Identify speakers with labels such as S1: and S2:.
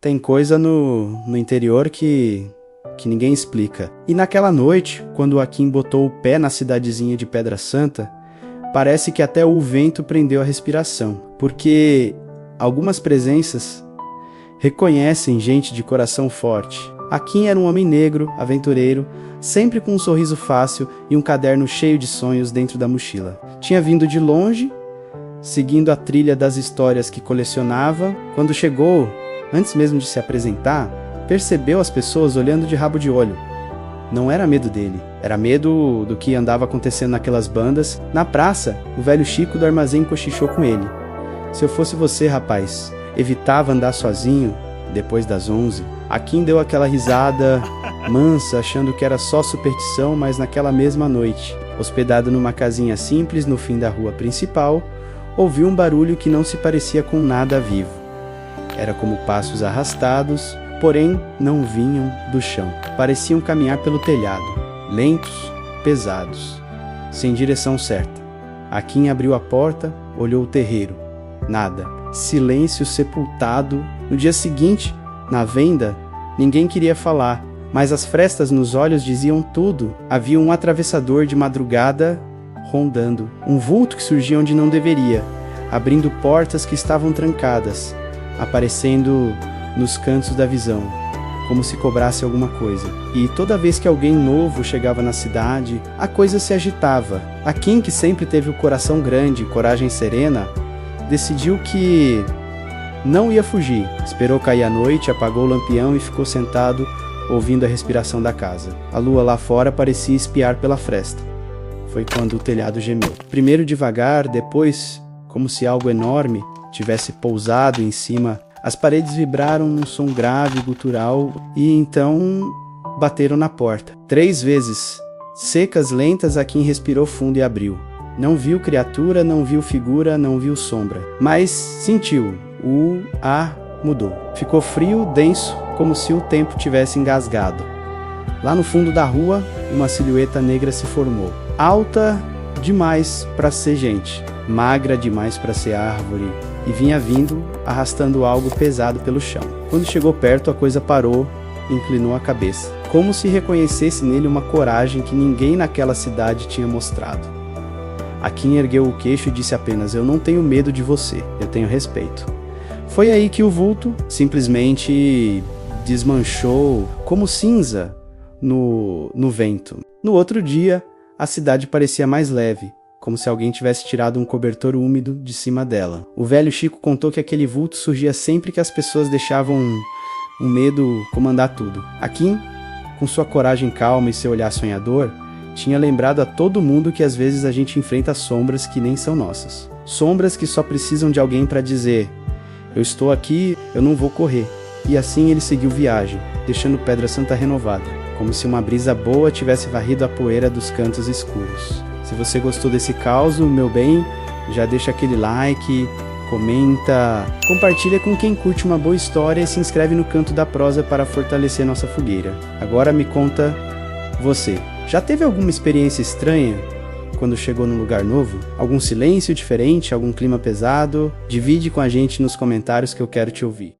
S1: Tem coisa no interior que ninguém explica. E naquela noite, quando o Akin botou o pé na cidadezinha de Pedra Santa, parece que até o vento prendeu a respiração, porque algumas presenças reconhecem gente de coração forte. Akin era um homem negro, aventureiro, sempre com um sorriso fácil e um caderno cheio de sonhos dentro da mochila. Tinha vindo de longe, seguindo a trilha das histórias que colecionava. Quando chegou, antes mesmo de se apresentar, percebeu as pessoas olhando de rabo de olho. Não era medo dele, era medo do que andava acontecendo naquelas bandas. Na praça, o velho Chico do armazém cochichou com ele. Se eu fosse você, rapaz, evitava andar sozinho depois das 11. Akin deu aquela risada mansa, achando que era só superstição, mas naquela mesma noite, hospedado numa casinha simples no fim da rua principal, ouviu um barulho que não se parecia com nada vivo. Era como passos arrastados, porém não vinham do chão. Pareciam caminhar pelo telhado, lentos, pesados, sem direção certa. Akin abriu a porta, olhou o terreiro. Nada. Silêncio sepultado. No dia seguinte, na venda, ninguém queria falar, mas as frestas nos olhos diziam tudo. Havia um atravessador de madrugada rondando, um vulto que surgia onde não deveria, abrindo portas que estavam trancadas, aparecendo nos cantos da visão, como se cobrasse alguma coisa. E toda vez que alguém novo chegava na cidade, a coisa se agitava. Akin, que sempre teve o coração grande e coragem serena, decidiu que não ia fugir. Esperou cair a noite, apagou o lampião e ficou sentado, ouvindo a respiração da casa. A lua lá fora parecia espiar pela fresta. Foi quando o telhado gemeu. Primeiro devagar, depois, como se algo enorme tivesse pousado em cima. As paredes vibraram num som grave, gutural, e então bateram na porta. 3 vezes, secas, lentas, Akin respirou fundo e abriu. Não viu criatura, não viu figura, não viu sombra. Mas sentiu. O ar mudou. Ficou frio, denso, como se o tempo tivesse engasgado. Lá no fundo da rua, uma silhueta negra se formou. Alta demais para ser gente, magra demais para ser árvore, e vinha vindo, arrastando algo pesado pelo chão. Quando chegou perto, a coisa parou e inclinou a cabeça, como se reconhecesse nele uma coragem que ninguém naquela cidade tinha mostrado. Akin ergueu o queixo e disse apenas: "Eu não tenho medo de você, eu tenho respeito." Foi aí que o vulto simplesmente desmanchou como cinza no vento. No outro dia, a cidade parecia mais leve, como se alguém tivesse tirado um cobertor úmido de cima dela. O velho Chico contou que aquele vulto surgia sempre que as pessoas deixavam um medo comandar tudo. Akin, com sua coragem calma e seu olhar sonhador, tinha lembrado a todo mundo que às vezes a gente enfrenta sombras que nem são nossas. Sombras que só precisam de alguém para dizer: "Eu estou aqui, eu não vou correr." E assim ele seguiu viagem, deixando Pedra Santa renovada, como se uma brisa boa tivesse varrido a poeira dos cantos escuros. Se você gostou desse caos, meu bem, já deixa aquele like, comenta, compartilha com quem curte uma boa história e se inscreve no Canto da Prosa para fortalecer nossa fogueira. Agora me conta você. Já teve alguma experiência estranha quando chegou num lugar novo? Algum silêncio diferente? Algum clima pesado? Divide com a gente nos comentários que eu quero te ouvir.